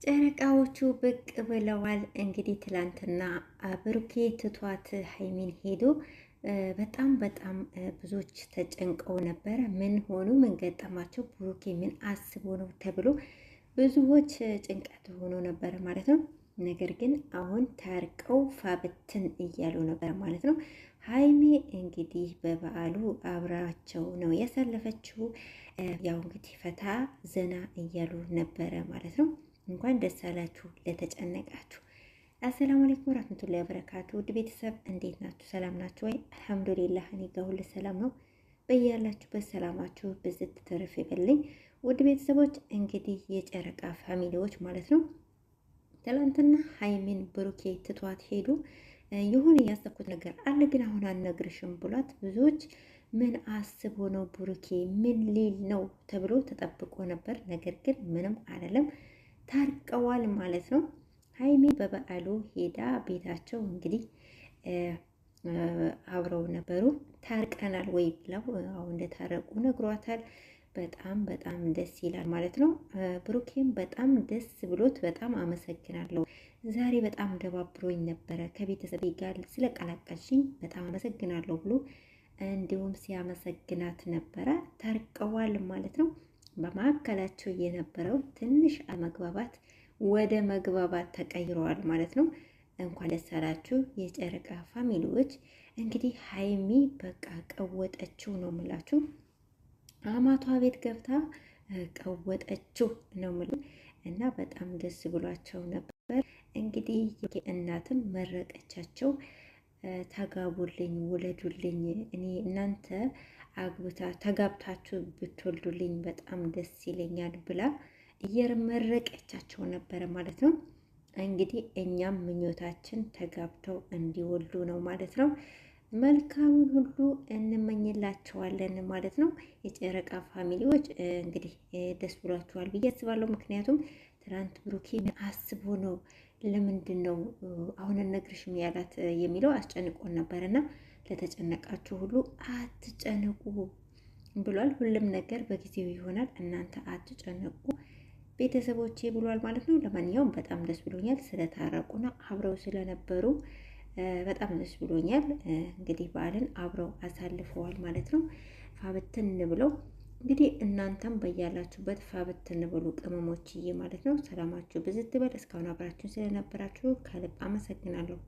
ጨረቃዎቹ ብቅ ብለዋል። እንግዲህ ትላንትና ብሩኬ ትቷት ሀይሚን ሄዶ በጣም ብዙዎች ተጨንቀው ነበረ። ምን ሆኑ? ምን ገጠማቸው? ብሩኬ ምን አስቦ ነው ተብሎ ብዙዎች ጭንቀት ሆኖ ነበረ ማለት ነው። ነገር ግን አሁን ታርቀው ፋብትን እያሉ ነበር ማለት ነው። ሀይሚ እንግዲህ በበዓሉ አብራቸው ነው ያሳለፈችው። ያው እንግዲህ ፈታ ዘና እያሉ ነበረ ማለት ነው። እንኳን ደስ አላችሁ ለተጨነቃችሁ። አሰላሙ አለይኩም ወራህመቱላሂ ወበረካቱ። ውድ ቤተሰብ እንዴት ናችሁ? ሰላም ናችሁ ወይ? አልሐምዱሊላህ እኔ ጋር ሁሉ ሰላም ነው። በያላችሁበት ሰላማችሁ ብዝት ተረፍ ይበልኝ። ውድ ቤተሰቦች እንግዲህ የጨረቃ ፋሚሊዎች ማለት ነው ትላንትና ሀይሚን ብሩኬ ትቷት ሄዱ። የሆነ ያሰብኩት ነገር አለ ግን አሁን አልነግርሽም ብሏት ብዙዎች ምን አስቦ ነው ብሩኬ ምን ሊል ነው ተብሎ ተጠብቆ ነበር። ነገር ግን ምንም አይደለም ታርቀዋል ማለት ነው። ሀይሚ በበዓሉ ሄዳ ቤታቸው እንግዲህ አብረው ነበሩ። ታርቀናል ወይ ብለው አሁን እንደታረቁ ነግሯታል። በጣም ደስ ይላል ማለት ነው። ብሩኬም በጣም ደስ ብሎት በጣም አመሰግናለሁ፣ ዛሬ በጣም ደባብሮኝ ነበረ፣ ከቤተሰቤ ጋር ስለቀላቀልሽኝ በጣም አመሰግናለሁ ብሎ እንዲሁም ሲያመሰግናት ነበረ። ታርቀዋል ማለት ነው። በመካከላቸው የነበረው ትንሽ አለመግባባት ወደ መግባባት ተቀይረዋል ማለት ነው። እንኳን ደስ አላችሁ የጨረቃ ፋሚሊዎች። እንግዲህ ሀይሚ በቃ ቀወጠችው ነው ምላችሁ። አማቷ ቤት ገብታ ቀወጠችው ነው ምሉ እና በጣም ደስ ብሏቸው ነበር። እንግዲህ እናትም መረቀቻቸው፣ ተጋቡልኝ፣ ውለዱልኝ፣ እኔ እናንተ ተጋብታችሁ ብትወልዱልኝ በጣም ደስ ይለኛል ብላ እየመረቀቻቸው ነበረ ማለት ነው። እንግዲህ እኛም ምኞታችን ተጋብተው እንዲወልዱ ነው ማለት ነው። መልካሙን ሁሉ እንመኝላቸዋለን ማለት ነው። የጨረቃ ፋሚሊዎች እንግዲህ ደስ ብሏቸዋል ብዬ አስባለሁ። ምክንያቱም ትናንት ብሩኬ ምን አስቦ ነው ለምንድን ነው አሁን እነግርሽም ያላት የሚለው አስጨንቆን ነበርና ለተጨነቃችሁ ሁሉ አትጨነቁ ብሏል። ሁሉም ነገር በጊዜው ይሆናል፣ እናንተ አትጨነቁ ቤተሰቦቼ ብሏል ማለት ነው። ለማንኛውም በጣም ደስ ብሎኛል ስለታረቁና አብረው ስለነበሩ በጣም ደስ ብሎኛል። እንግዲህ በዓልን አብረው አሳልፈዋል ማለት ነው። ፋብትን ብለው እንግዲህ እናንተም በያላችሁበት ፋብትን ብሉ ቅመሞችዬ ማለት ነው። ሰላማችሁ ብዝት በል። እስካሁን አብራችሁን ስለነበራችሁ ከልብ አመሰግናለሁ።